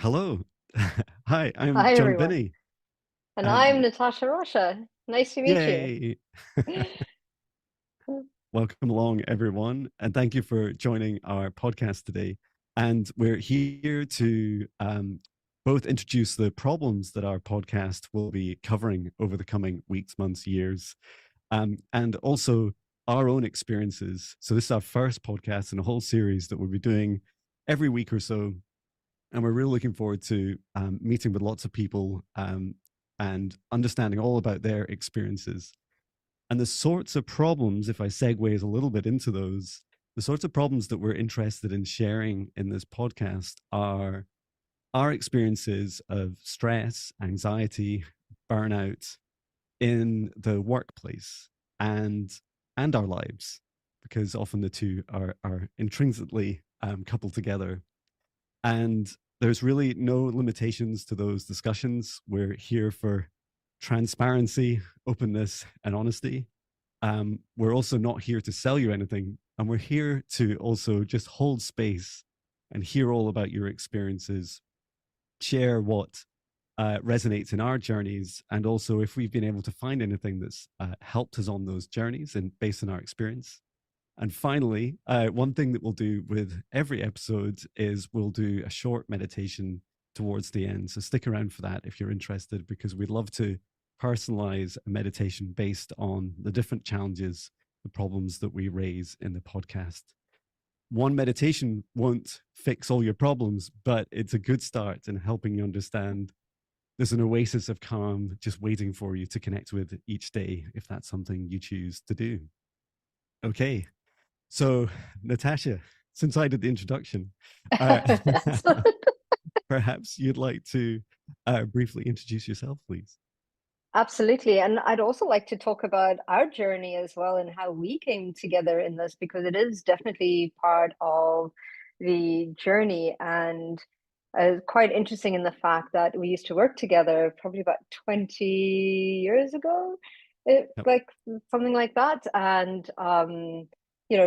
Hello. Hi, I'm Hi, John everyone. Binnie. And I'm Um, Natasha Rocha. Nice to meet you. Yay. Welcome along, everyone. And thank you for joining our podcast today. And we're here to both introduce the problems that our podcast will be covering over the coming weeks, months, years, and also our own experiences. So, this is our first podcast in a whole series that we'll be doing every week or so, and we're really looking forward to meeting with lots of people and understanding all about their experiences and the sorts of problems. If I segue a little bit into those, the sorts of problems that we're interested in sharing in this podcast are our experiences of stress, anxiety, burnout in the workplace and our lives, because often the two are intrinsically coupled together. And there's really no limitations to those discussions. We're here for transparency, openness, and honesty. We're also not here to sell you anything. And we're here to also just hold space and hear all about your experiences, share what resonates in our journeys, and also if we've been able to find anything that's helped us on those journeys and based on our experience. And finally, one thing that we'll do with every episode is we'll do a short meditation towards the end. So stick around for that if you're interested, because we'd love to personalize a meditation based on the different challenges, the problems that we raise in the podcast. One meditation won't fix all your problems, but it's a good start in helping you understand there's an oasis of calm just waiting for you to connect with each day if that's something you choose to do. Okay, so, Natasha, since I did the introduction, uh, perhaps you'd like to briefly introduce yourself, please. Absolutely. And I'd also like to talk about our journey as well and how we came together in this, because it is definitely part of the journey and quite interesting in the fact that we used to work together probably about 20 years ago, Yep. like something like that. And,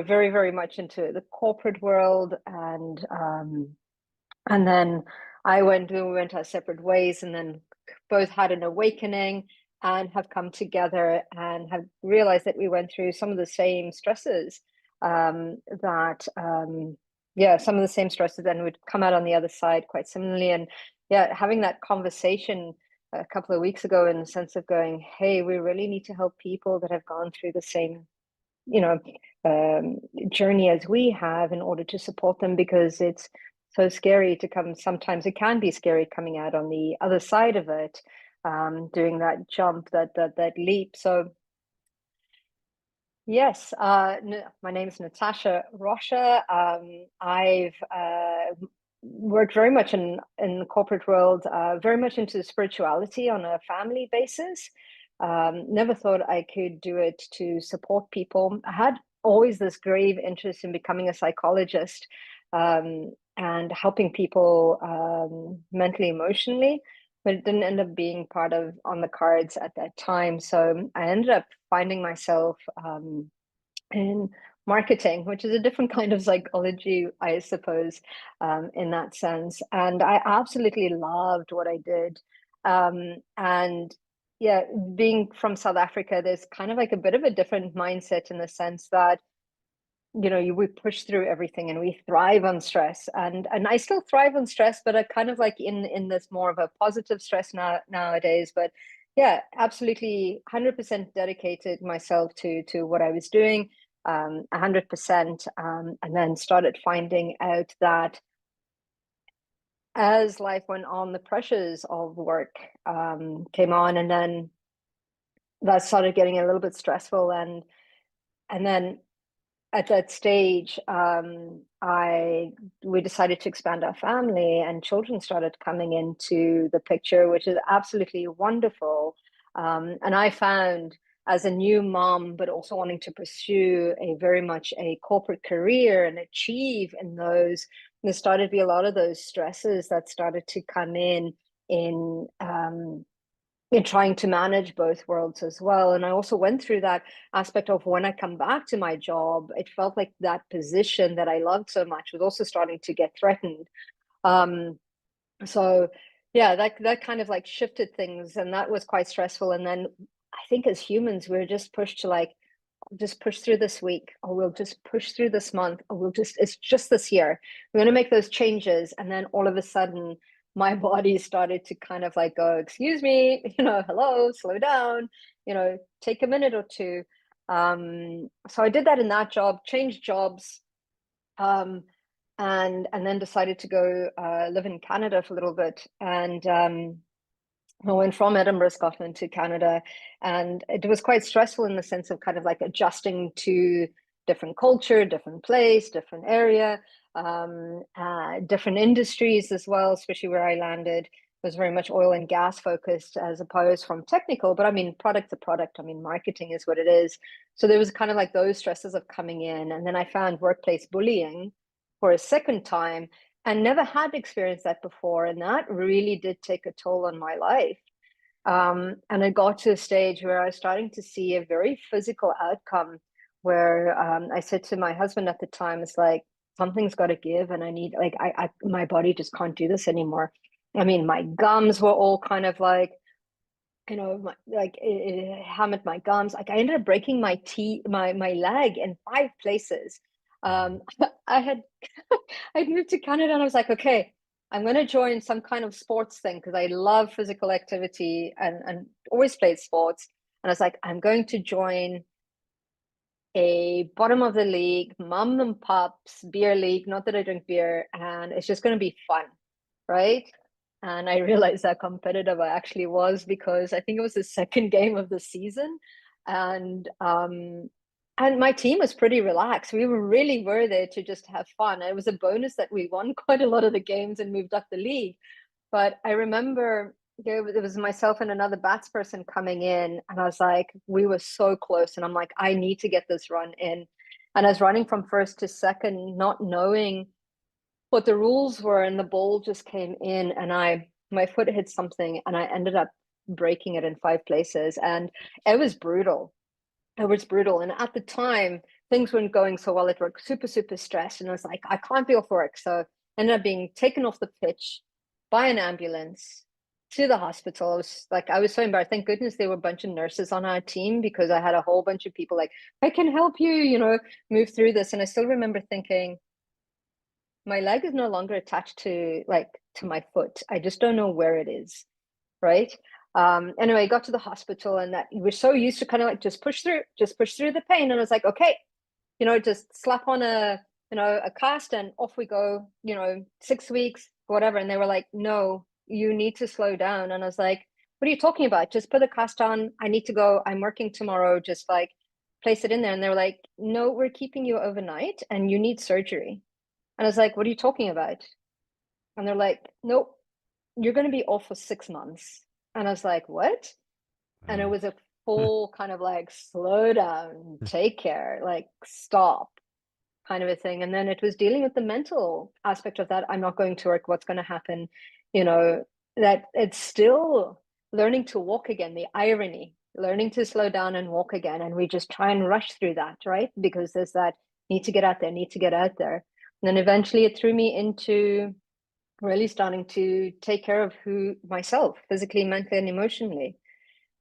very, very much into the corporate world. And then we went our separate ways, and then both had an awakening and have come together and have realized that we went through some of the same stresses some of the same stresses, and would come out on the other side quite similarly. And yeah, having that conversation a couple of weeks ago in the sense of going, hey, we really need to help people that have gone through the same, you know, journey as we have in order to support them, because it's so scary to come. Sometimes it can be scary coming out on the other side of it, doing that jump, that leap. So yes, my name is Natasha Rocha. I've worked very much in the corporate world, very much into spirituality on a family basis. Never thought I could do it to support people. I had always this grave interest in becoming a psychologist, and helping people mentally, emotionally, but it didn't end up being part of on the cards at that time. So I ended up finding myself in marketing, which is a different kind of psychology, I suppose, in that sense. And I absolutely loved what I did. And yeah, being from South Africa, there's kind of like a bit of a different mindset in the sense that we push through everything and we thrive on stress, and I still thrive on stress, but I kind of like in this more of a positive stress nowadays. But yeah, absolutely 100% dedicated myself to what I was doing, 100%, and then started finding out that as life went on, the pressures of work came on, and then that started getting a little bit stressful. And then at that stage, we decided to expand our family, and children started coming into the picture, which is absolutely wonderful. And I found, as a new mom, but also wanting to pursue a very much a corporate career and achieve in those, there started to be a lot of those stresses that started to come in trying to manage both worlds as well. And I also went through that aspect of when I come back to my job, it felt like that position that I loved so much was also starting to get threatened. Um, So yeah, that kind of like shifted things, and that was quite stressful. And then I think as humans, we're just pushed to like just push through this week, or we'll just push through this month, or it's just this year. We're going to make those changes. And then all of a sudden, my body started to kind of like go, excuse me, hello, slow down, take a minute or two. So I did that in that job, changed jobs, um, and then decided to go live in Canada for a little bit. And I went from Edinburgh, Scotland to Canada, and it was quite stressful in the sense of kind of like adjusting to different culture, different place, different area, different industries as well, especially where I landed. It was very much oil and gas focused as opposed from technical, but I mean, product to product. I mean, marketing is what it is. So there was kind of like those stresses of coming in. And then I found workplace bullying for a second time and never had experienced that before. And that really did take a toll on my life. And I got to a stage where I was starting to see a very physical outcome where I said to my husband at the time, it's like, something's got to give. And I need, like, my body just can't do this anymore. I mean, my gums were all kind of like, it hammered my gums. Like I ended up breaking my leg in 5 places. Wow. I had I'd moved to Canada and I was like, okay, I'm going to join some kind of sports thing because I love physical activity and always played sports. And I was like, I'm going to join a bottom of the league, mom and pops beer league. Not that I drink beer, and it's just going to be fun, right? And I realized how competitive I actually was because I think it was the second game of the season, and my team was pretty relaxed. We were there to just have fun. It was a bonus that we won quite a lot of the games and moved up the league. But I remember there was myself and another bats person coming in, and I was like, we were so close, and I'm like, I need to get this run in. And I was running from first to second, not knowing what the rules were, and the ball just came in, and my foot hit something, and I ended up breaking it in 5 places, and it was brutal. It was brutal, and at the time, things weren't going so well at work. Super, super stressed, and I was like, I can't be off work, so I ended up being taken off the pitch by an ambulance to the hospital. I was so embarrassed. Thank goodness there were a bunch of nurses on our team because I had a whole bunch of people like, I can help you, move through this. And I still remember thinking, my leg is no longer attached to my foot. I just don't know where it is, right? Anyway, I got to the hospital, and that we're so used to kind of like just push through the pain. And I was like, okay, just slap on a cast and off we go, 6 weeks, whatever. And they were like, no, you need to slow down. And I was like, what are you talking about? Just put the cast on. I need to go. I'm working tomorrow. Just like place it in there. And they were like, no, we're keeping you overnight and you need surgery. And I was like, what are you talking about? And they're like, nope, you're going to be off for 6 months. And I was like, what? And it Wow. was a full kind of like, slow down, take care, like, stop kind of a thing. And then it was dealing with the mental aspect of that. I'm not going to work. What's going to happen? You know, that it's still learning to walk again, the irony, learning to slow down and walk again. And we just try and rush through that, right? Because there's that need to get out there, need to get out there. And then eventually it threw me into really starting to take care of myself, physically, mentally, and emotionally.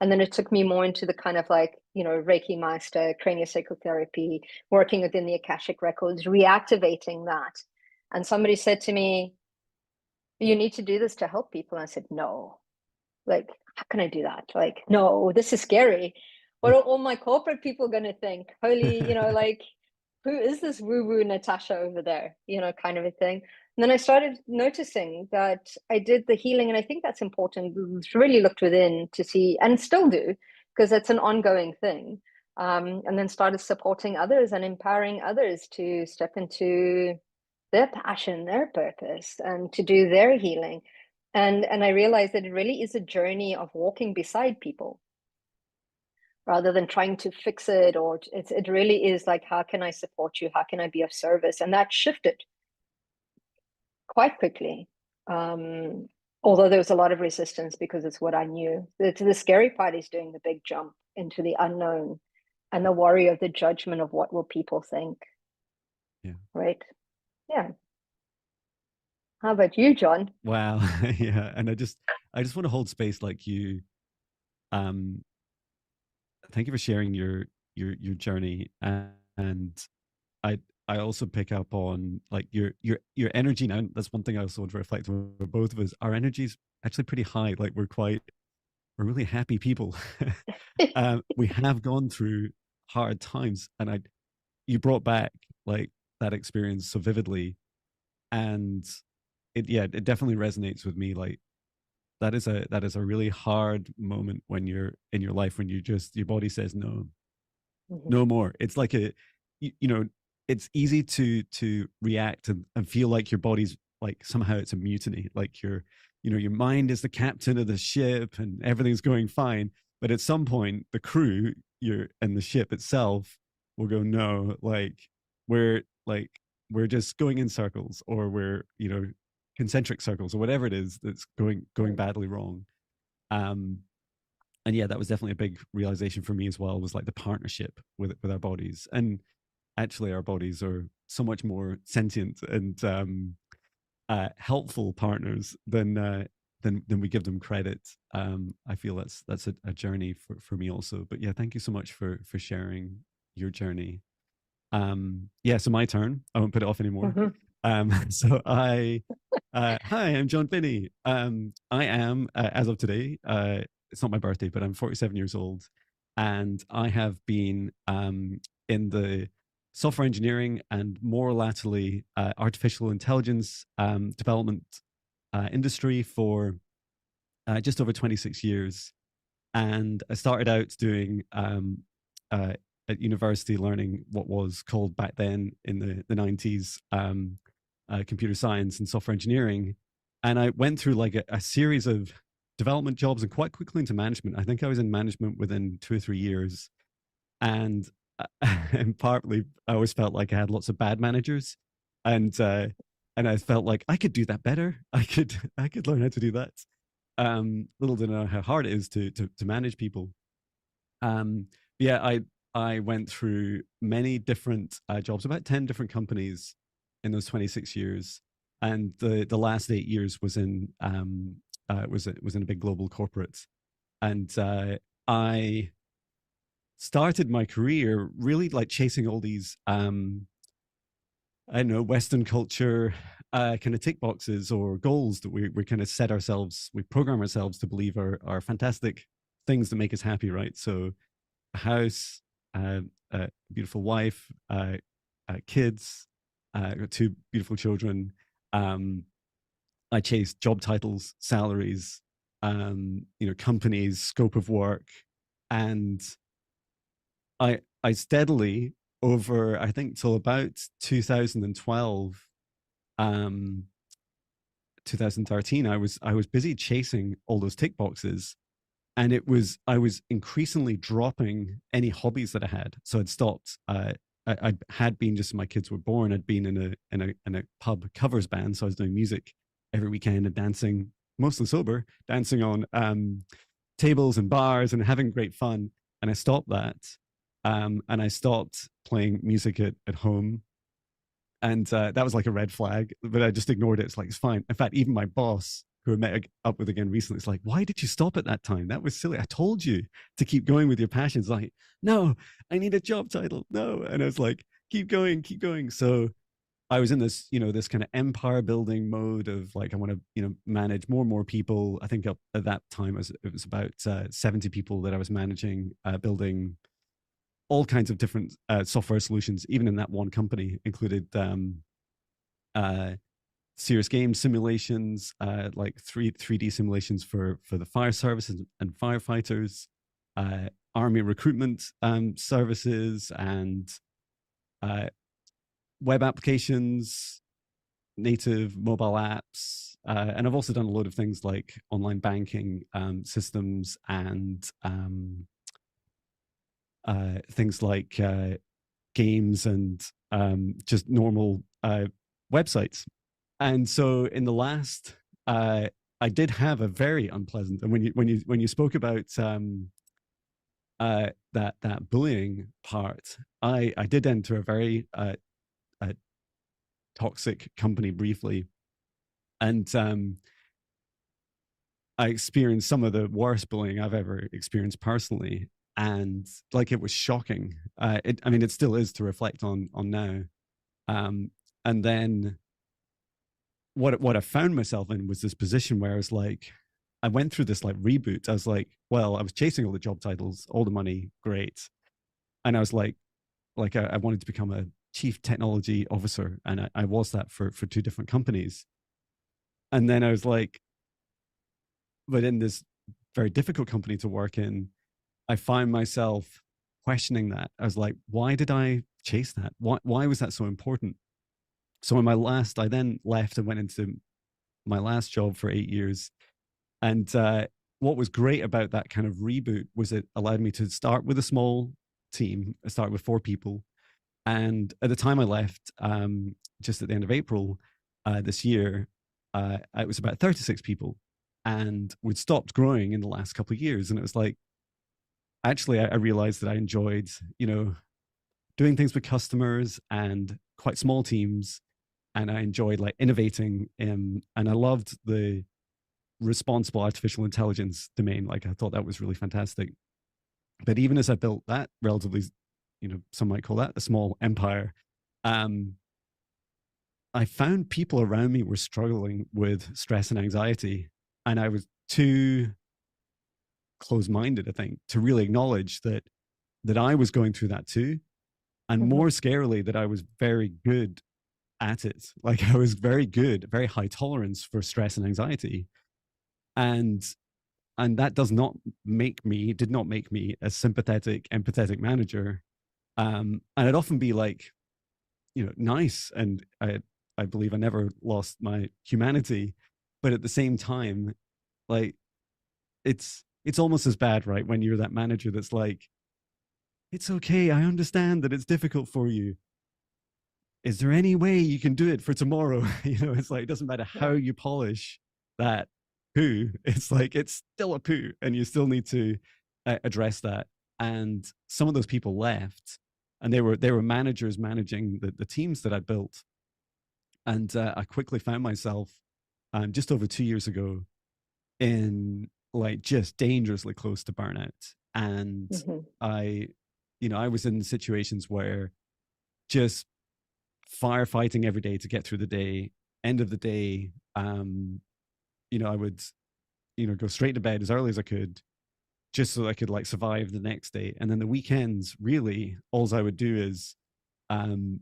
And then it took me more into the kind of like, Reiki master, craniosacral therapy, working within the Akashic records, reactivating that. And somebody said to me, you need to do this to help people. And I said, no, like, how can I do that? Like, no, this is scary. What are all my corporate people going to think? Holy, like, who is this woo-woo Natasha over there? Kind of a thing. And then I started noticing that I did the healing, and I think that's important. Really looked within to see, and still do, because it's an ongoing thing. And then started supporting others and empowering others to step into their passion, their purpose, and to do their healing. And I realized that it really is a journey of walking beside people rather than trying to fix it, or it really is like, how can I support you? How can I be of service? And that shifted quite quickly. Although there was a lot of resistance because it's what I knew. The scary part is doing the big jump into the unknown and the worry of the judgment of what will people think, Yeah. right? Yeah. How about you, John? Wow. Yeah. And I just want to hold space like you. Um, Thank you for sharing your journey. And I I also pick up on like your energy now. That's one thing I also want to reflect on for both of us. Our energy is actually pretty high. Like we're really happy people. We have gone through hard times, and I you brought back like that experience so vividly, and it definitely resonates with me. Like that is a really hard moment when you're in your life when you just your body says no, Mhm. no more. It's like you know, it's easy to react and feel like your body's like somehow it's a mutiny, like your mind is the captain of the ship and everything's going fine, but at some point the crew you're and the ship itself will go no, we're like we're just going in circles, or we're concentric circles, or whatever it is that's going Mm. badly wrong. um and yeah, that was definitely a big realization for me as well, was like the partnership with our bodies. And actually our bodies are so much more sentient and helpful partners than we give them credit. I feel that's a journey for me also. But yeah, thank you so much for sharing your journey. Yeah, so my turn. I won't put it off anymore. Mhm. So hi, I'm Jon Binnie. I am, as of today, it's not my birthday, but I'm 47 years old, and I have been in the software engineering and more latterly artificial intelligence development industry for just over 26 years. And I started out doing uh, at university, learning what was called back then in the 90s computer science and software engineering. And I went through like a series of development jobs and quite quickly into management. I think I was in management within 2 or 3 years. And and partly I always felt like I had lots of bad managers, and and I felt like I could do that better. I could learn how to do that. Little did I know how hard it is to manage people. Um, yeah, I went through many different jobs, about 10 different companies in those 26 years, and the last 8 years was in was in a big global corporate. And I started my career really like chasing all these I don't know, Western culture kind of tick boxes or goals that we kind of set ourselves, we program ourselves to believe are fantastic things that make us happy, right? So a house, a beautiful wife, kids, got two beautiful children. Um, I chased job titles, salaries, companies, scope of work, and I steadily over I think till about 2012, um 2013, I was busy chasing all those tick boxes, and I was increasingly dropping any hobbies that I had. So I'd stopped. I had been, just as my kids were born, I'd been in a pub covers band, so I was doing music every weekend and dancing, mostly sober, dancing on tables and bars and having great fun. And I stopped that, and I stopped playing music at home, and that was like a red flag, but I just ignored it. It's like, it's fine. In fact, even my boss, who I met up with again recently, it's like, why did you stop at that time? That was silly. I told you to keep going with your passions. Like, no, I need a job title, no. And I was like, keep going, keep going. So I was in this this kind of empire building mode of like, I want to manage more and more people. I think up at that time it was about 70 people that I was managing, building all kinds of different software solutions. Even in that one company, included uh, serious game simulations, like 3D simulations for the fire services and firefighters, army recruitment services, and uh, web applications, native mobile apps. And I've also done a lot of things like online banking systems, and things like games, and just normal websites. And so in the last, I did have a very unpleasant. And when you spoke about that bullying part, I did enter a very toxic company briefly, And I experienced some of the worst bullying I've ever experienced personally, and like it was shocking. I mean, it still is to reflect on now. Um, and then what I found myself in was this position where I was like, I went through this like reboot. I was like, well, I was chasing all the job titles, all the money, great, and I was like I wanted to become a chief technology officer, and I was that for two different companies. And then I was like, but in this very difficult company to work in, I find myself questioning that. I was like, why did I chase that? Why was that so important? So in my last, I then left and went into my last job for 8 years. And what was great about that kind of reboot was it allowed me to start with a small team. I started with 4 people. And at the time I left, just at the end of April this year, it was about 36 people. And we'd stopped growing in the last couple of years. And it was like, actually, I realized that I enjoyed, doing things with customers and quite small teams. And I enjoyed like innovating. And I loved the responsible artificial intelligence domain. Like I thought that was really fantastic. But even as I built that relatively, some might call that a small empire, um, I found people around me were struggling with stress and anxiety. And I was too close-minded, I think, to really acknowledge that I was going through that too. And Mm-hmm. more scarily, that I was very good at it. Like I was very good, very high tolerance for stress and anxiety. And that did not make me a sympathetic, empathetic manager. And I'd often be like, nice. And I believe I never lost my humanity. But at the same time, like it's almost as bad, right? When you're that manager that's like, it's okay, I understand that it's difficult for you. Is there any way you can do it for tomorrow? It's like, it doesn't matter how Yeah. you polish that poo. It's like, it's still a poo, and you still need to address that. And some of those people left, and they were managers managing the teams that I built. And I quickly found myself just over 2 years ago in like just dangerously close to burnout. And Mm-hmm. I, I was in situations where just firefighting every day to get through the day. End of the day, I would, go straight to bed as early as I could, just so I could like survive the next day. And then the weekends, really, all I would do is um,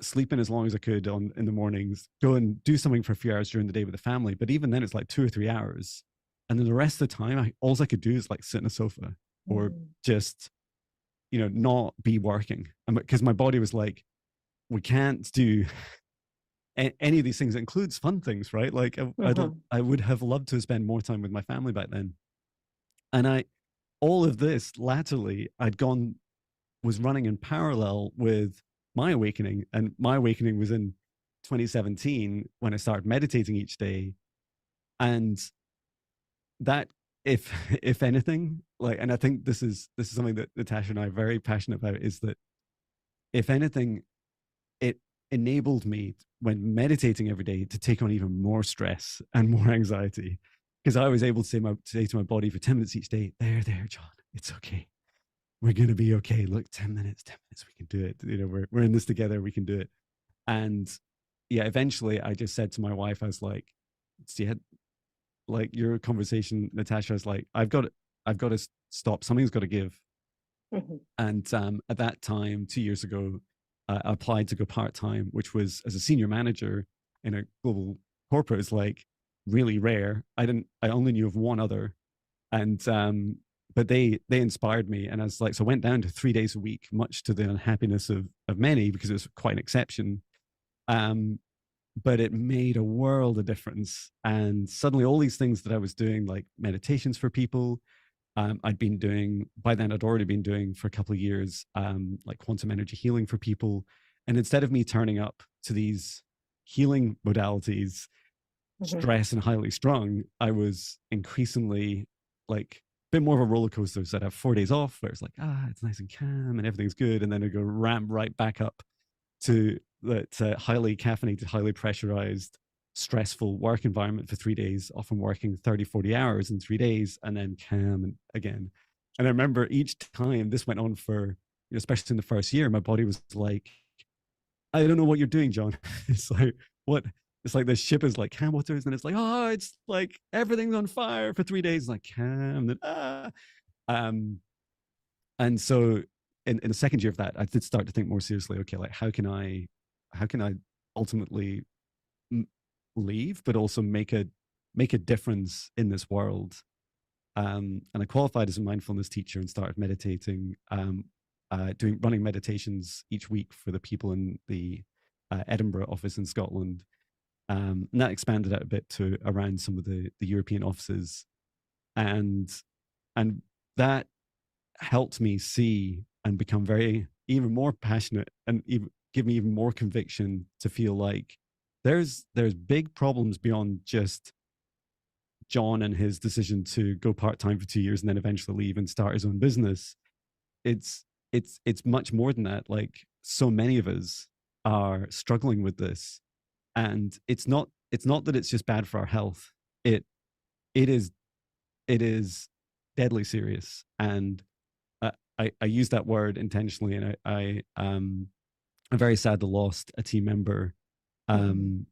sleep in as long as I could in the mornings, go and do something for a few hours during the day with the family. But even then, it's like 2 or 3 hours, and then the rest of the time, all I could do is like sit in a sofa or Mm-hmm. just, not be working, because my body was like, we can't do any of these things. It includes fun things, right? Like Mm-hmm. I would have loved to spend more time with my family back then. And all of this latterly, was running in parallel with my awakening. And my awakening was in 2017 when I started meditating each day. And that, if if anything, like, and I think this is something that Natasha and I are very passionate about, is that if anything, it enabled me when meditating every day to take on even more stress and more anxiety, because I was able to say to my body for 10 minutes each day, there, John, it's okay. We're going to be okay. Look, 10 minutes, we can do it. We're in this together. We can do it. And yeah, eventually I just said to my wife, I was like, see, like your conversation, Natasha, I was like, I've got to stop. Something's got to give. Mm-hmm. And at that time, 2 years ago, I applied to go part time, which was as a senior manager in a global corporate. Is like really rare. I only knew of one other, and but they inspired me, and I was like, so I went down to 3 days a week, much to the unhappiness of many, because it was quite an exception. Um, but it made a world of difference, and suddenly all these things that I was doing, like meditations for people, I'd been doing by then. I'd already been doing for a couple of years, like quantum energy healing for people. And instead of me turning up to these healing modalities, Mm-hmm. stressed and highly strung, I was increasingly like a bit more of a roller coaster. So I'd have 4 days off where it's like, it's nice and calm and everything's good. And then I'd go ramp right back up to that highly caffeinated, highly pressurized, stressful work environment for 3 days, often working 30, 40 hours in 3 days, and then calm again. And I remember each time this went on for, especially in the first year, my body was like, I don't know what you're doing, John. It's like, what? It's like the ship is like calm waters, and it's like, oh, it's like everything's on fire for 3 days. It's like calm, and um, and so in the second year of that, I did start to think more seriously. Okay, like how can I ultimately leave, but also make a difference in this world. And I qualified as a mindfulness teacher and started meditating, running meditations each week for the people in the Edinburgh office in Scotland. And that expanded out a bit to around some of the European offices, and and that helped me see and become very even more passionate, and even give me even more conviction to feel like there's big problems beyond just John and his decision to go part-time for 2 years and then eventually leave and start his own business. It's it's much more than that. Like, so many of us are struggling with this, and it's not that it's just bad for our health. It it is it is deadly serious. And I use that word intentionally, and I'm very sad to lost a team member. um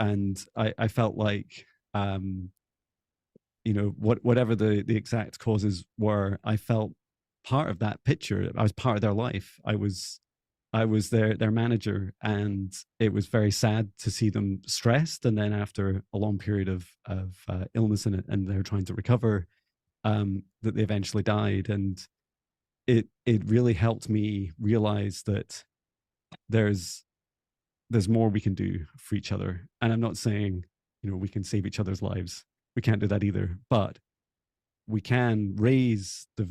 and I felt like, whatever the exact causes were, I felt part of that picture. I was part of their life. I was their manager, and it was very sad to see them stressed. And then after a long period of illness, and they're trying to recover, that they eventually died. And it really helped me realize that there's more we can do for each other. And I'm not saying, we can save each other's lives. We can't do that either. But we can raise the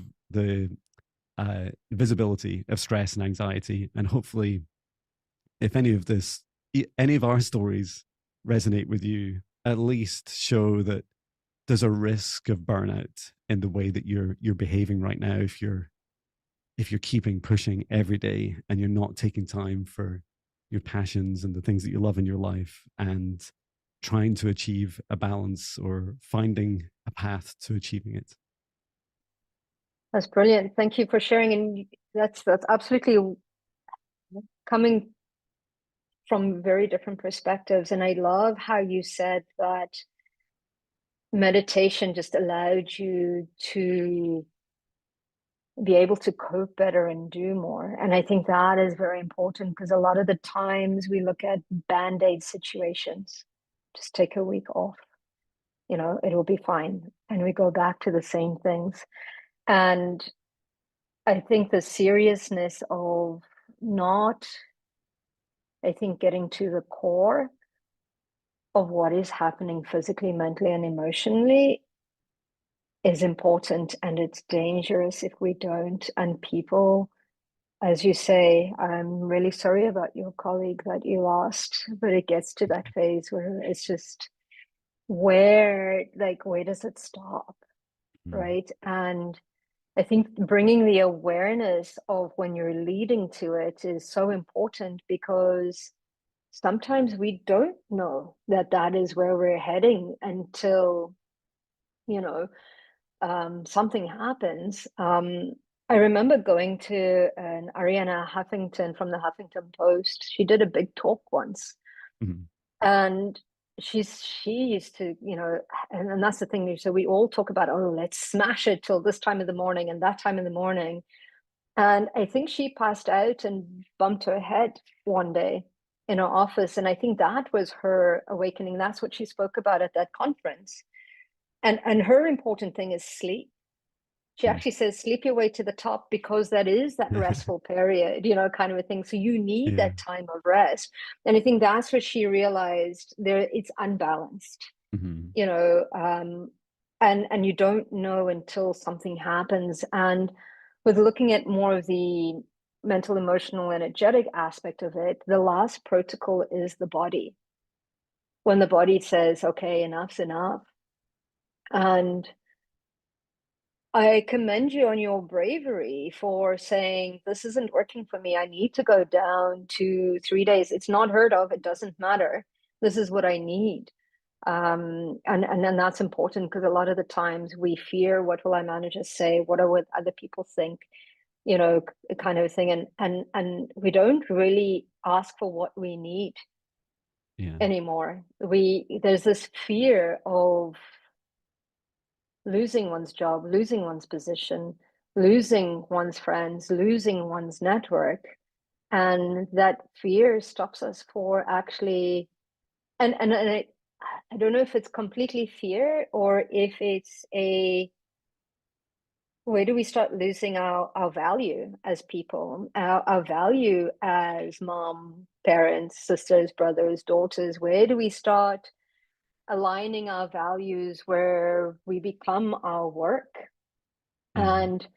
visibility of stress and anxiety. And hopefully, if any of our stories resonate with you, at least show that there's a risk of burnout in the way that you're behaving right now. If you're keeping pushing every day and you're not taking time for your passions and the things that you love in your life, and trying to achieve a balance or finding a path to achieving it. That's brilliant. Thank you for sharing. And that's absolutely coming from very different perspectives. And I love how you said that meditation just allowed you to be able to cope better and do more. And I think that is very important, because a lot of the times we look at band-aid situations. Just take a week off, it'll be fine. And we go back to the same things. And I think the seriousness of not, I think, getting to the core of what is happening physically, mentally, and emotionally is important. And it's dangerous if we don't. And people, as you say, I'm really sorry about your colleague that you lost, but it gets to that phase where it's just, where does it stop? Right. And I think bringing the awareness of when you're leading to it is so important, because sometimes we don't know that is where we're heading until, something happens. I remember going to an Ariana Huffington from the Huffington Post. She did a big talk once. Mm-hmm. And she used to, and that's the thing. So we all talk about, oh, let's smash it till this time of the morning and that time in the morning. And I think she passed out and bumped her head one day in her office. And I think that was her awakening. That's what she spoke about at that conference. And her important thing is sleep. She actually says, sleep your way to the top, because that is that restful period, kind of a thing. So you need that time of rest. And I think that's what she realized, it's unbalanced, and you don't know until something happens. And with looking at more of the mental, emotional, energetic aspect of it, the last protocol is the body. When the body says, okay, enough's enough. And I commend you on your bravery for saying, this isn't working for me. I need to go down to 3 days. It's not heard of. It doesn't matter. This is what I need. And that's important, because a lot of the times we fear, what will our managers say? What are what other people think? You know, kind of thing. And we don't really ask for what we need Yeah. anymore. There's this fear of losing one's job, losing one's position, losing one's friends, losing one's network. And that fear stops us for actually, and I don't know if it's completely fear or if it's a, where do we start losing our value as people, our value as mom, parents, sisters, brothers, daughters? Where do we start aligning our values where we become our work? Yeah. And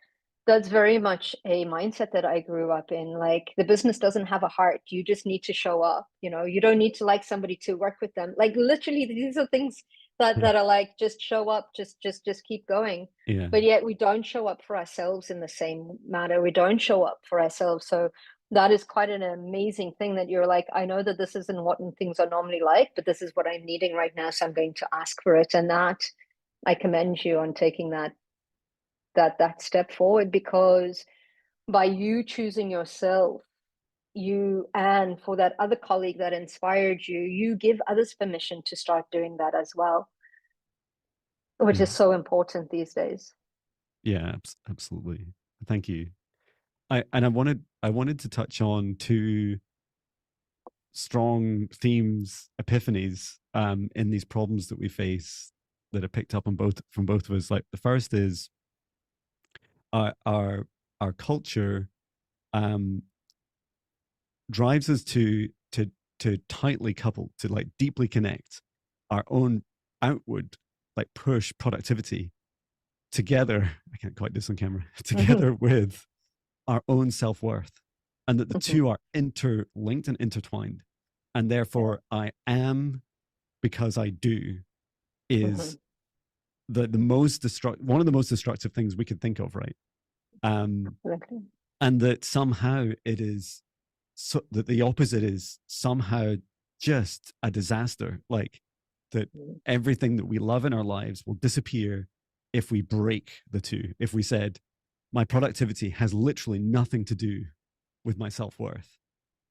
that's very much a mindset that I grew up in. Like, the business doesn't have a heart. You just need to show up. You know, you don't need to like somebody to work with them. Like, literally, these are things Yeah. that are like, just show up, just keep going. Yeah. But yet we don't show up for ourselves in the same manner. We don't show up for ourselves. So that is quite an amazing thing, that you're like, I know that this isn't what things are normally like, but this is what I'm needing right now. So I'm going to ask for it. And that, I commend you on taking that step forward, because by you choosing yourself, you, and for that other colleague that inspired you, you give others permission to start doing that as well, which Yeah. is so important these days. Yeah. Absolutely. Thank you. I wanted to touch on two strong themes, epiphanies, in these problems that we face that are picked up on both from both of us. Like, the first is our culture um, drives us to tightly couple, to like deeply connect our own outward like push productivity together. I can't quite do this on camera. Together with our own self-worth, and that the two are interlinked and intertwined, and Yeah. therefore I am because I do is the most one of the most destructive things we could think of, right? Absolutely. And that somehow it is, so that the opposite is somehow just a disaster, like that everything that we love in our lives will disappear if we break the two. If we said, my productivity has literally nothing to do with my self-worth,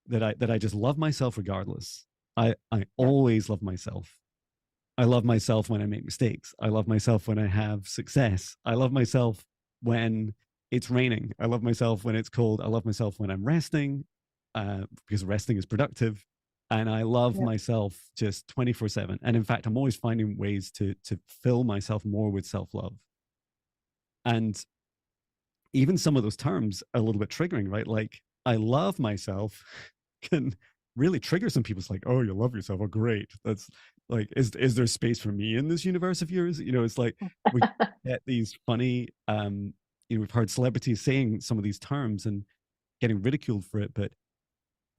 that I just love myself regardless. I Yeah. always love myself. I love myself when I make mistakes. I love myself when I have success. I love myself when it's raining. I love myself when it's cold. I love myself when I'm resting, because resting is productive. And I love Yeah. myself just 24/7. And in fact, I'm always finding ways to fill myself more with self-love. And even some of those terms are a little bit triggering, right? Like, I love myself can really trigger some people. It's like, oh, you love yourself. Oh, great. That's like, is there space for me in this universe of yours? You know, it's like we get these funny, we've heard celebrities saying some of these terms and getting ridiculed for it, but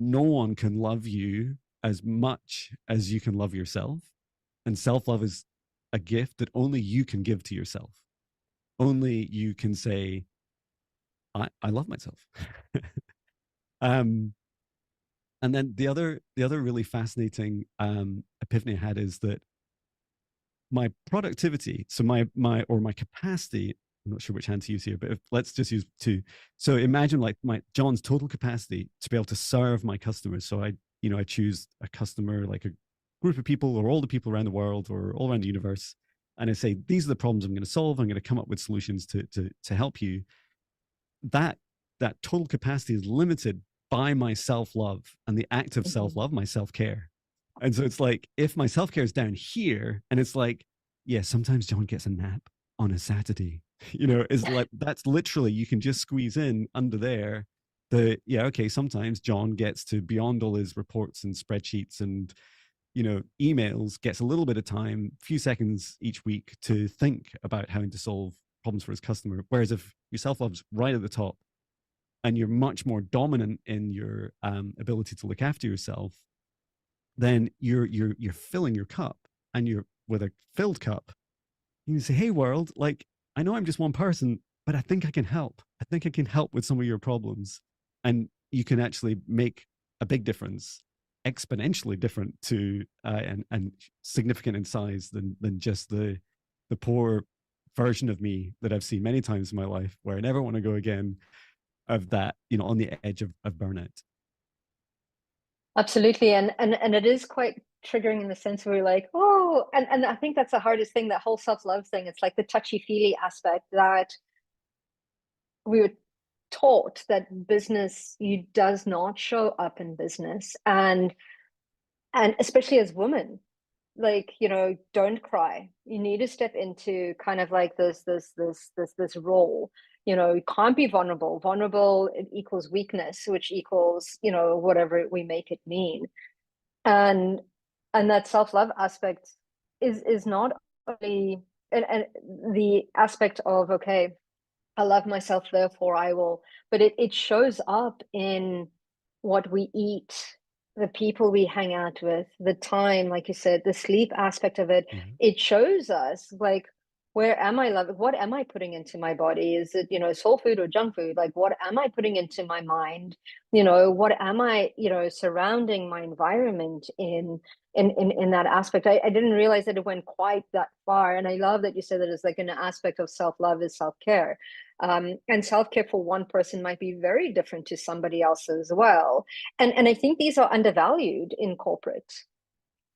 no one can love you as much as you can love yourself. And self-love is a gift that only you can give to yourself. Only you can say, I love myself. um, and then the other really fascinating epiphany I had is that my productivity, so my capacity, I'm not sure which hand to use here, but let's just use two. So imagine like my John's total capacity to be able to serve my customers. So I choose a customer, like a group of people or all the people around the world or all around the universe, and I say, these are the problems I'm going to solve. I'm going to come up with solutions to help you. That total capacity is limited by my self-love and the act of self-love, my self-care. And so it's like, if my self-care is down here, and it's like, yeah, sometimes John gets a nap on a Saturday, is like, that's literally, you can just squeeze in under there yeah, okay, sometimes John gets to, beyond all his reports and spreadsheets and emails, gets a little bit of time, a few seconds each week to think about how to solve problems for his customer. Whereas if your self-love's right at the top and you're much more dominant in your ability to look after yourself, then you're filling your cup, and you're with a filled cup. You can say, hey world, like, I know I'm just one person, but I think I can help. I think I can help with some of your problems, and you can actually make a big difference. exponentially different to and significant in size than just the poor version of me that I've seen many times in my life, where I never want to go again, of that, on the edge of burnout. Absolutely. And it is quite triggering in the sense where you're like, oh, and I think that's the hardest thing, that whole self-love thing. It's like the touchy-feely aspect that we were taught that business, you does not show up in business. And especially as women, like, don't cry. You need to step into kind of like this role. You can't be vulnerable. Vulnerable, it equals weakness, which equals, whatever we make it mean. And that self-love aspect is not only, and the aspect of, okay, I love myself, therefore I will, but it shows up in what we eat, the people we hang out with, the time, like you said, the sleep aspect of it. Mhm. It shows us, like, where am I loving? What am I putting into my body? Is it, soul food or junk food? Like, what am I putting into my mind? What am I, surrounding my environment in that aspect? I didn't realize that it went quite that far. And I love that you said that it's like an aspect of self-love is self-care. And self-care for one person might be very different to somebody else as well. And I think these are undervalued in corporate,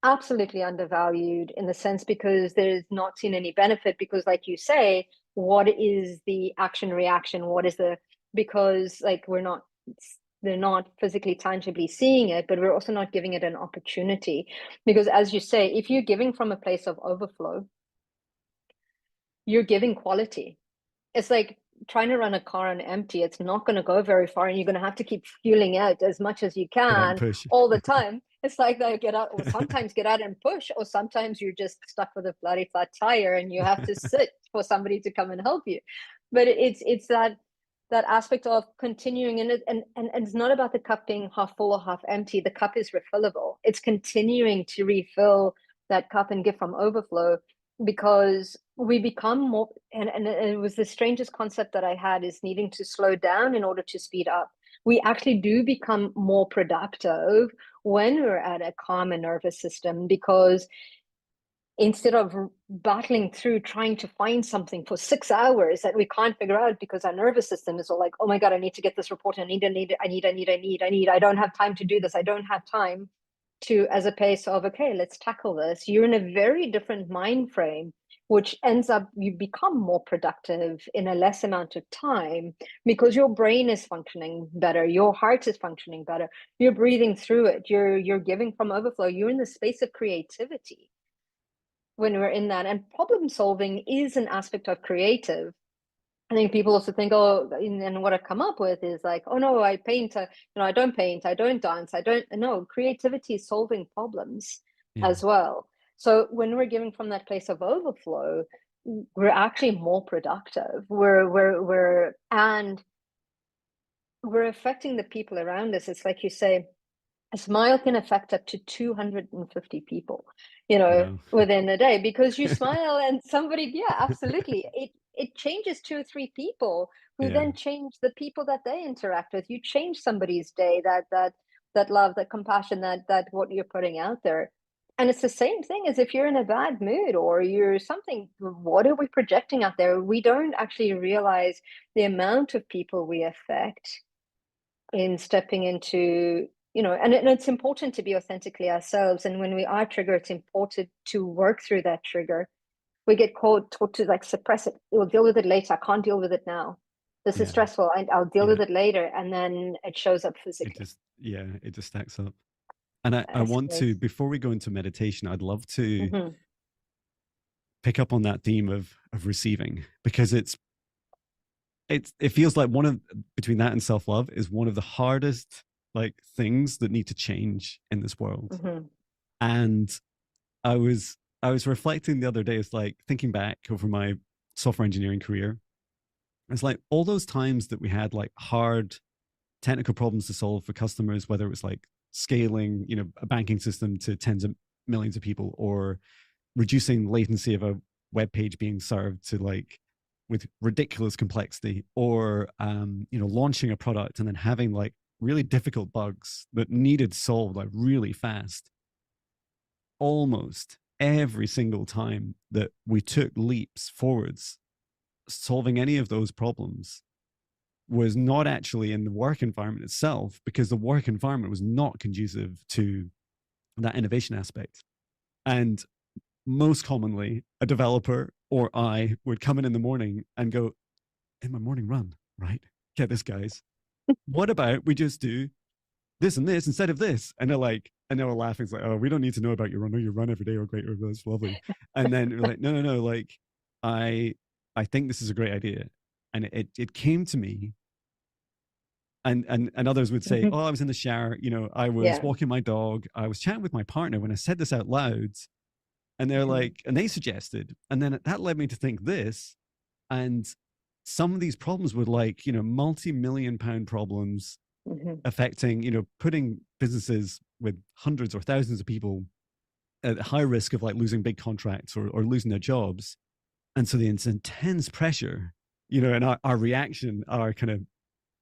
absolutely undervalued in the sense because there's not seen any benefit, because like you say, what is the action reaction? Because like they're not physically tangibly seeing it, but we're also not giving it an opportunity. Because as you say, if you're giving from a place of overflow, you're giving quality. It's like trying to run a car on empty. It's not going to go very far, and you're going to have to keep fueling out as much as you Get out and can push. all the time. It's like they get out, or sometimes get out and push, or sometimes you're just stuck with a bloody flat tire and you have to sit for somebody to come and help you. But it's that aspect of continuing in it, and it's not about the cup being half full or half empty. The cup is refillable. It's continuing to refill that cup and give from overflow, because we become more, and it was the strangest concept that I had, is needing to slow down in order to speed up. We actually do become more productive when we're at a calmer nervous system, because instead of battling through trying to find something for 6 hours that we can't figure out because our nervous system is all like, oh my God, I need to get this report. I don't have time to do this. I don't have time to, as a pace of, okay, let's tackle this. You're in a very different mind frame, which ends up, you become more productive in a less amount of time because your brain is functioning better. Your heart is functioning better. You're breathing through it. You're giving from overflow. You're in the space of creativity when we're in that. And problem solving is an aspect of creative. I think people also think, oh, and what I've come up with is like, oh no, I paint, I don't paint, I don't dance, I don't, no, creativity is solving problems Yeah. as well. So when we're giving from that place of overflow, we're actually more productive. And we're affecting the people around us. It's like you say, a smile can affect up to 250 people, Wow. within a day, because you smile and somebody, yeah, absolutely. It changes 2 or 3 people who Yeah. then change the people that they interact with. You change somebody's day, that love, that compassion, that what you're putting out there. And it's the same thing as if you're in a bad mood or you're something, what are we projecting out there? We don't actually realize the amount of people we affect in stepping into, and it's important to be authentically ourselves. And when we are triggered, it's important to work through that trigger. We get taught to like suppress it. We'll deal with it later. I can't deal with it now. This is Yeah. stressful. I'll deal Yeah. with it later. And then it shows up It physically. just, yeah, it just stacks up. And I want to, Escalates. before we go into meditation, I'd love to Mm-hmm. pick up on that theme of receiving, because it feels like one of, between that and self-love, is one of the hardest like things that need to change in this world. Mm-hmm. And I was reflecting the other day, it's like thinking back over my software engineering career. It's like all those times that we had like hard technical problems to solve for customers, whether it was like scaling, a banking system to tens of millions of people, or reducing latency of a web page being served to like with ridiculous complexity, or launching a product and then having like really difficult bugs that needed solved like really fast, almost every single time that we took leaps forwards, solving any of those problems was not actually in the work environment itself, because the work environment was not conducive to that innovation aspect. And most commonly, a developer or I would come in the morning and go, in my morning run, right? Get this, guys. What about we just do this and this instead of this? And they're like, and they were laughing. It's like, oh, we don't need to know about your run. No, you run every day. Oh, great. Oh, that's lovely. And then we're like, no. Like, I think this is a great idea. And it came to me, and others would say, oh, I was in the shower, I was Yeah. walking my dog, I was chatting with my partner when I said this out loud. And they're like, and they suggested, and then that led me to think this. And some of these problems were like, multi-million pound problems affecting, putting businesses with hundreds or thousands of people at high risk of like losing big contracts or losing their jobs. And so the intense pressure, and our reaction, our kind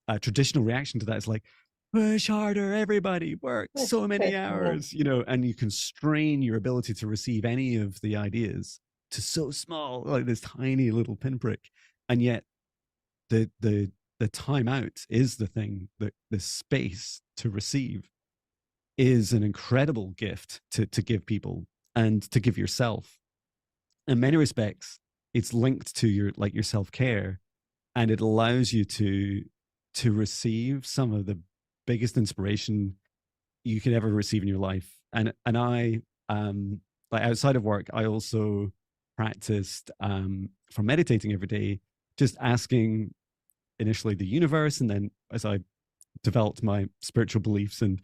of traditional reaction to that is like, push harder, everybody, work so many hours, and you constrain your ability to receive any of the ideas to so small, like this tiny little pinprick. And yet the time out is the thing, that the space to receive is an incredible gift to give people and to give yourself. In many respects, it's linked to your self-care, and it allows you to receive some of the biggest inspiration you could ever receive in your life. And I like outside of work, I also practiced from meditating every day, just asking initially the universe, and then as I developed my spiritual beliefs and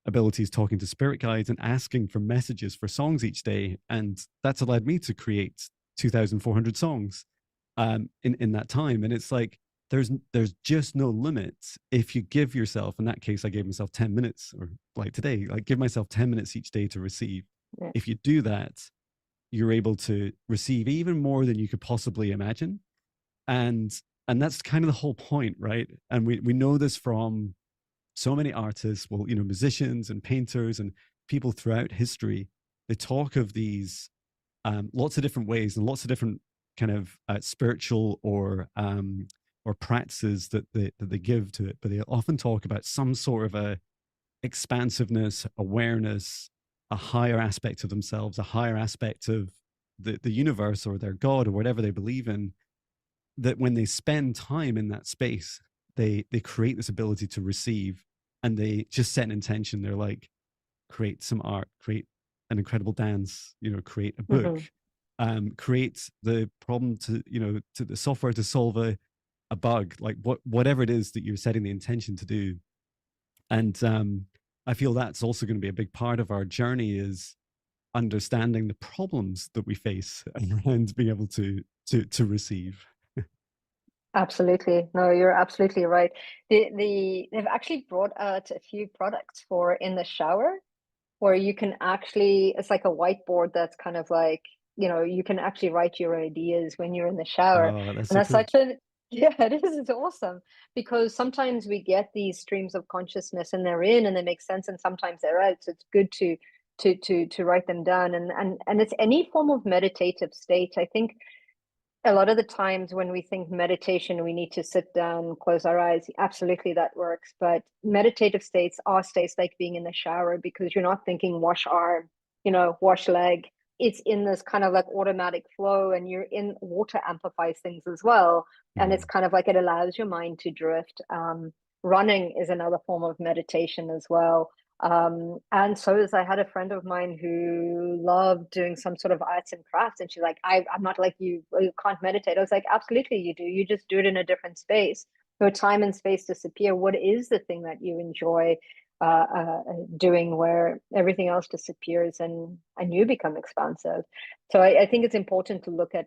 abilities, talking to spirit guides and asking for messages for songs each day. And that's allowed me to create 2,400 songs in that time. And it's like, there's just no limit if you give yourself, in that case, I gave myself 10 minutes, or like today, like give myself 10 minutes each day to receive. Yeah. If you do that, you're able to receive even more than you could possibly imagine. And that's kind of the whole point, right? And we know this from so many artists, well, musicians and painters and people throughout history. They talk of these lots of different ways and lots of different kind of spiritual or practices that they give to it, but they often talk about some sort of a expansiveness, awareness, a higher aspect of themselves, a higher aspect of the universe or their God or whatever they believe in, that when they spend time in that space, they create this ability to receive, and they just set an intention. They're like, create some art, create an incredible dance, create a book, create the problem to the software to solve a bug, like whatever it is that you're setting the intention to do. And I feel that's also going to be a big part of our journey, is understanding the problems that we face and being able to receive. Absolutely. No, you're absolutely right. They've actually brought out a few products for in the shower, where you can actually, it's like a whiteboard that's kind of like, you can actually write your ideas when you're in the shower. Oh, that's And so that's cool. such a, yeah, it is. It's awesome, because sometimes we get these streams of consciousness and they're in and they make sense, and sometimes they're out. So it's good to write them down. And it's any form of meditative state. I think a lot of the times when we think meditation, we need to sit down, close our eyes. Absolutely, that works. But meditative states are states like being in the shower, because you're not thinking wash arm, wash leg. It's in this kind of like automatic flow, and you're in, water amplifies things as well. And it's kind of like, it allows your mind to drift. Running is another form of meditation as well. And so as I had a friend of mine who loved doing some sort of arts and crafts, and she's like, I'm not like you can't meditate. I was like, absolutely you do. You just do it in a different space. Your time and space disappear. What is the thing that you enjoy doing, where everything else disappears and you become expansive? So I think it's important to look at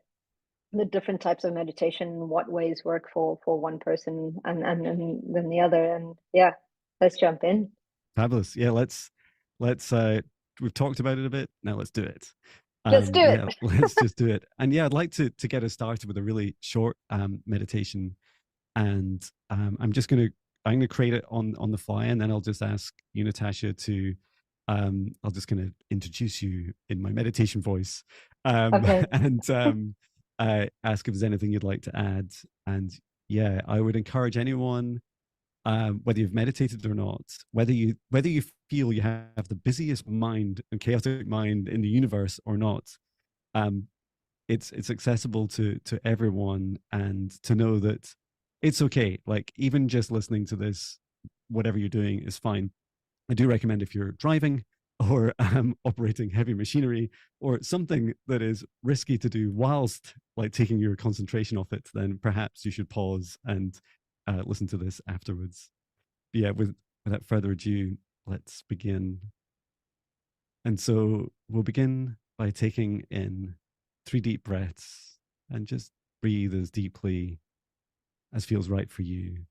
the different types of meditation, what ways work for one person and then the other. And yeah, let's jump in. Fabulous. Yeah, let's we've talked about it a bit. Now let's do it. Let's do Yeah, it. let's just do it. And yeah, I'd like to get us started with a really short meditation. And I'm just going to I'm gonna create it on the fly, and then I'll just ask you, Natasha, to I'll just kind of introduce you in my meditation voice, Okay. and ask if there's anything you'd like to add. And yeah, I would encourage anyone, whether you've meditated or not, whether you feel you have the busiest mind and chaotic mind in the universe or not, um, it's accessible to everyone, and to know that it's okay. Like, even just listening to this, whatever you're doing is fine. I do recommend, if you're driving or operating heavy machinery or something that is risky to do whilst like taking your concentration off it, then perhaps you should pause and listen to this afterwards. But yeah, without further ado, let's begin. And so we'll begin by taking in 3 deep breaths, and just breathe as deeply as feels right for you.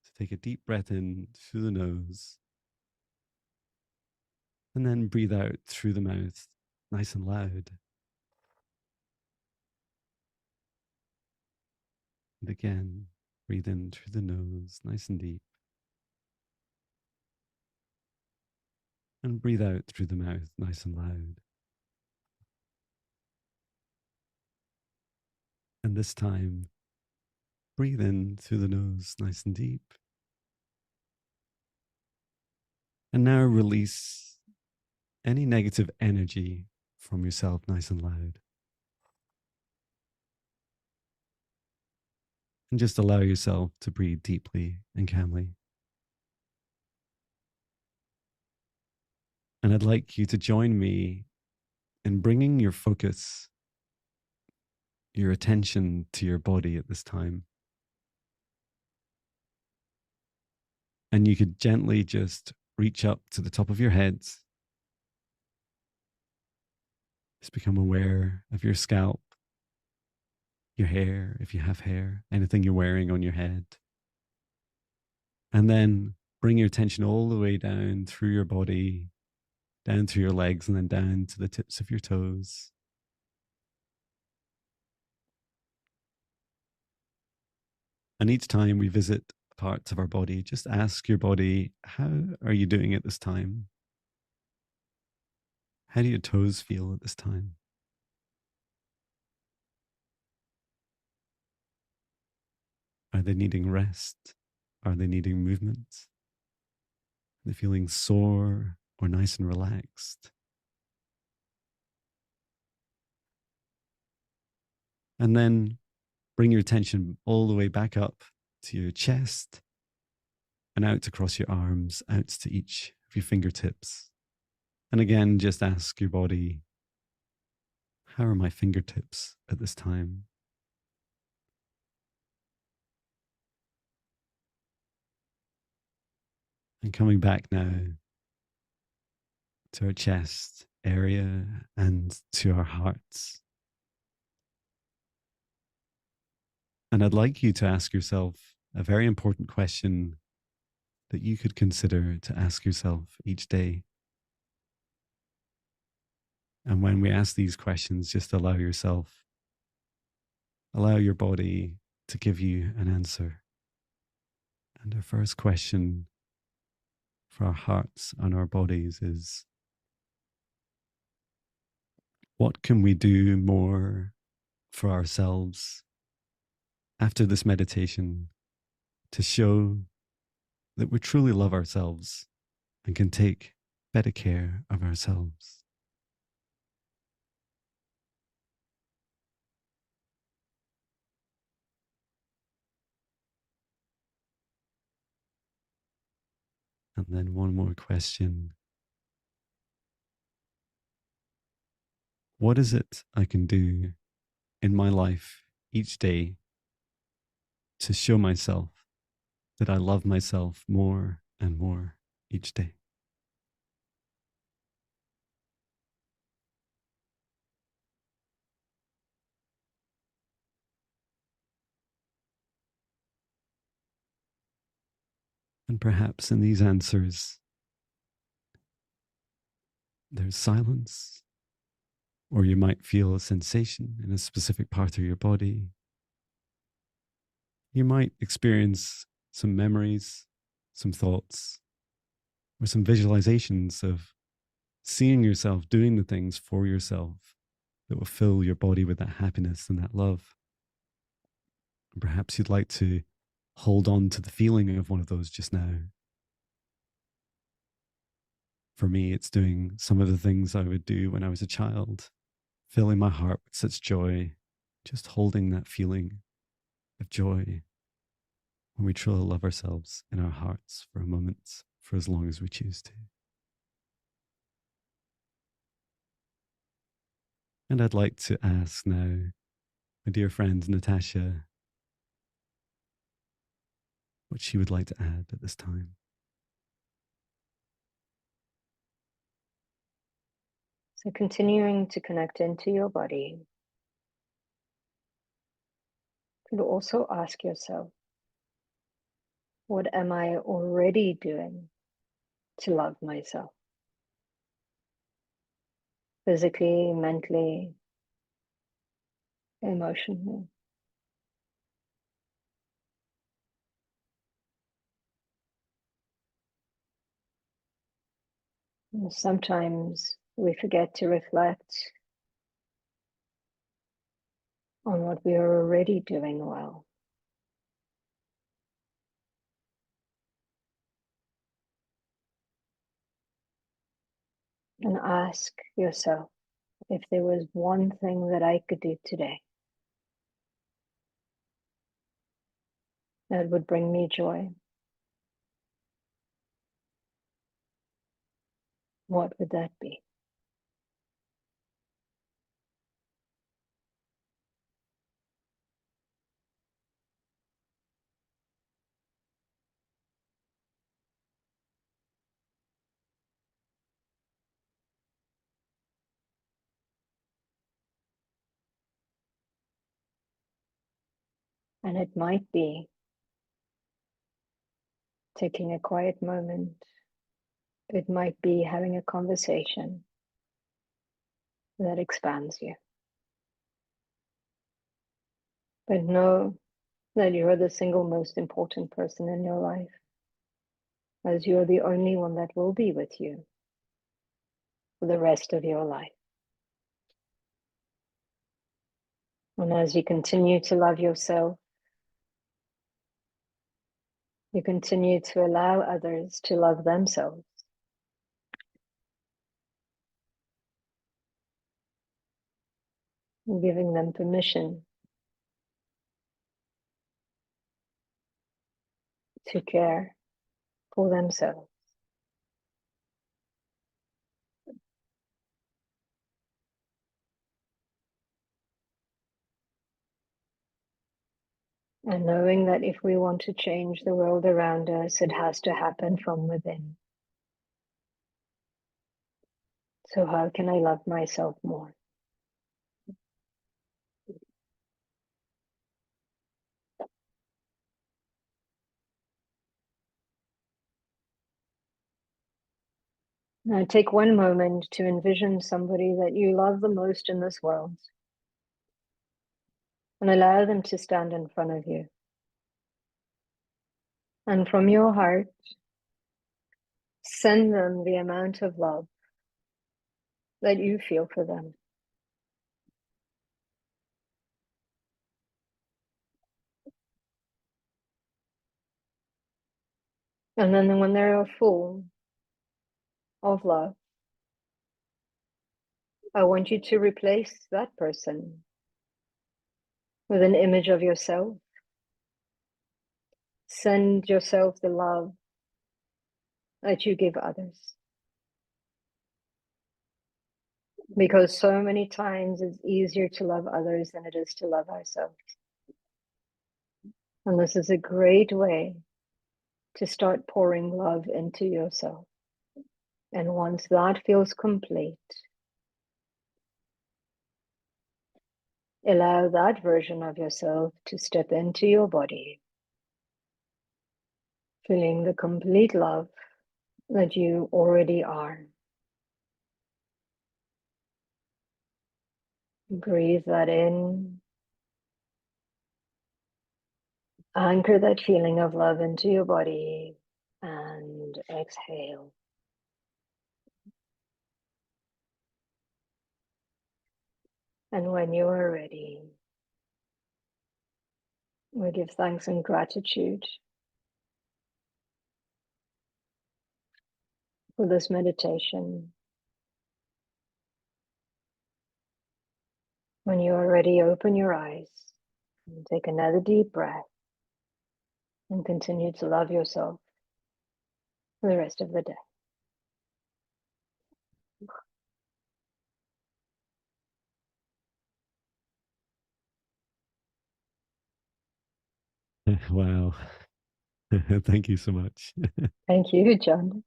So take a deep breath in through the nose, and then breathe out through the mouth, nice and loud. And again, breathe in through the nose, nice and deep, and breathe out through the mouth, nice and loud. And this time, breathe in through the nose, nice and deep. And now release any negative energy from yourself, nice and loud. And just allow yourself to breathe deeply and calmly. And I'd like you to join me in bringing your focus, your attention to your body at this time. And you could gently just reach up to the top of your head. Just become aware of your scalp, your hair, if you have hair, anything you're wearing on your head. And then bring your attention all the way down through your body, down through your legs, and then down to the tips of your toes. And each time we visit parts of our body, just ask your body, how are you doing at this time? How do your toes feel at this time? Are they needing rest? Are they needing movement? Are they feeling sore or nice and relaxed? And then bring your attention all the way back up to your chest and out across your arms, out to each of your fingertips. And again, just ask your body, how are my fingertips at this time? And coming back now to our chest area and to our hearts. And I'd like you to ask yourself a very important question that you could consider to ask yourself each day. And when we ask these questions, just allow your body to give you an answer. And our first question for our hearts and our bodies is, what can we do more for ourselves after this meditation to show that we truly love ourselves and can take better care of ourselves? And then one more question. What is it I can do in my life each day to show myself that I love myself more and more each day? And perhaps in these answers, there's silence, or you might feel a sensation in a specific part of your body. You might experience some memories some thoughts, or some visualizations of seeing yourself doing the things for yourself that will fill your body with that happiness and that love. And perhaps you'd like to hold on to the feeling of one of those just now. For me, it's doing some of the things I would do when I was a child, filling my heart with such joy, just holding that feeling of joy when we truly love ourselves in our hearts for a moment, for as long as we choose to. And I'd like to ask now my dear friend Natasha what she would like to add at this time. So continuing to connect into your body, you could also ask yourself, what am I already doing to love myself? Physically, mentally, emotionally. And sometimes we forget to reflect on what we are already doing well. And ask yourself, if there was one thing that I could do today that would bring me joy, what would that be? And it might be taking a quiet moment. It might be having a conversation that expands you. But know that you're the single most important person in your life, as you're the only one that will be with you for the rest of your life. And as you continue to love yourself, you continue to allow others to love themselves. Giving them permission to care for themselves. And knowing that if we want to change the world around us, it has to happen from within. So how can I love myself more? Now take one moment to envision somebody that you love the most in this world and allow them to stand in front of you. And from your heart, send them the amount of love that you feel for them. And then when they're full of love, I want you to replace that person with an image of yourself. Send yourself the love that you give others. Because so many times it's easier to love others than it is to love ourselves. And this is a great way to start pouring love into yourself. And once that feels complete, allow that version of yourself to step into your body, feeling the complete love that you already are. Breathe that in. Anchor that feeling of love into your body exhale. And when you are ready, we give thanks and gratitude for this meditation. When you are ready, open your eyes and take another deep breath and continue to love yourself for the rest of the day. Wow. Thank you so much. Thank you, Jon.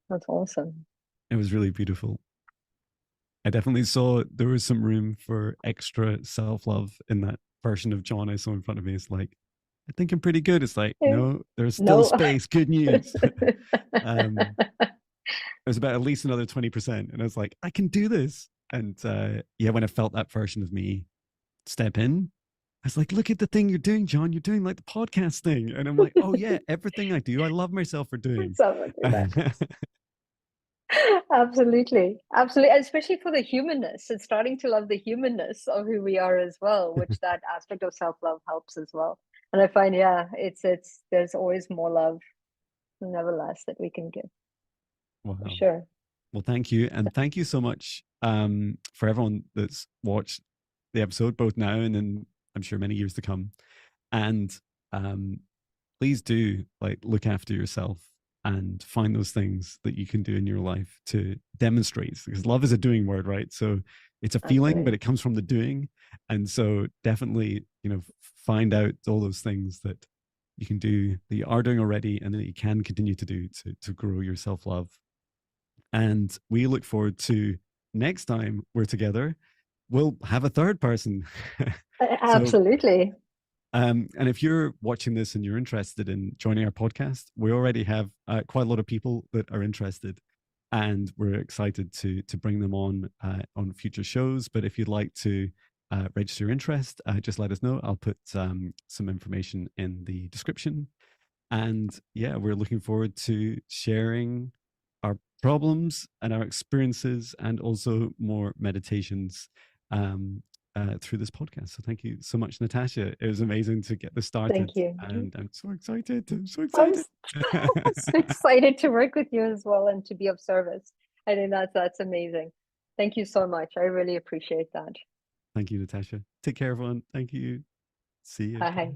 That's awesome. It was really beautiful. I definitely saw there was some room for extra self love in that version of Jon I saw in front of me. It's like, I think I'm pretty good. It's like, no, there's still No. space. Good news. There's about at least another 20%. And I was like, I can do this. And yeah, when I felt that version of me step in, I was like, look at the thing you're doing, Jon. You're doing like the podcast thing. And I'm like, oh, yeah, everything I do, I love myself for doing. Absolutely. Absolutely. Especially for the humanness. It's starting to love the humanness of who we are as well, which that aspect of self-love helps as well. And I find, yeah, it's there's always more love, never less, that we can give. Wow. For sure. Well, thank you. And thank you so much for everyone that's watched the episode, both now and in, I'm sure, many years to come. And please do like look after yourself and find those things that you can do in your life to demonstrate, because love is a doing word, right? So it's a feeling, Absolutely. but it comes from the doing. And so definitely, find out all those things that you can do, that you are doing already, and that you can continue to do to grow your self-love. And we look forward to next time we're together, we'll have a third person. Absolutely. And if you're watching this and you're interested in joining our podcast, we already have quite a lot of people that are interested, and we're excited to bring them on future shows. But if you'd like to register your interest, just let us know. I'll put some information in the description. And yeah, we're looking forward to sharing our problems and our experiences, and also more meditations through this podcast. So thank you so much, Natasha. It was amazing to get this started. Thank you. And I'm so excited. I'm so excited. I'm so excited to work with you as well and to be of service. I think that's amazing. Thank you so much. I really appreciate that. Thank you, Natasha. Take care, everyone. Thank you. See you. Bye. Bye.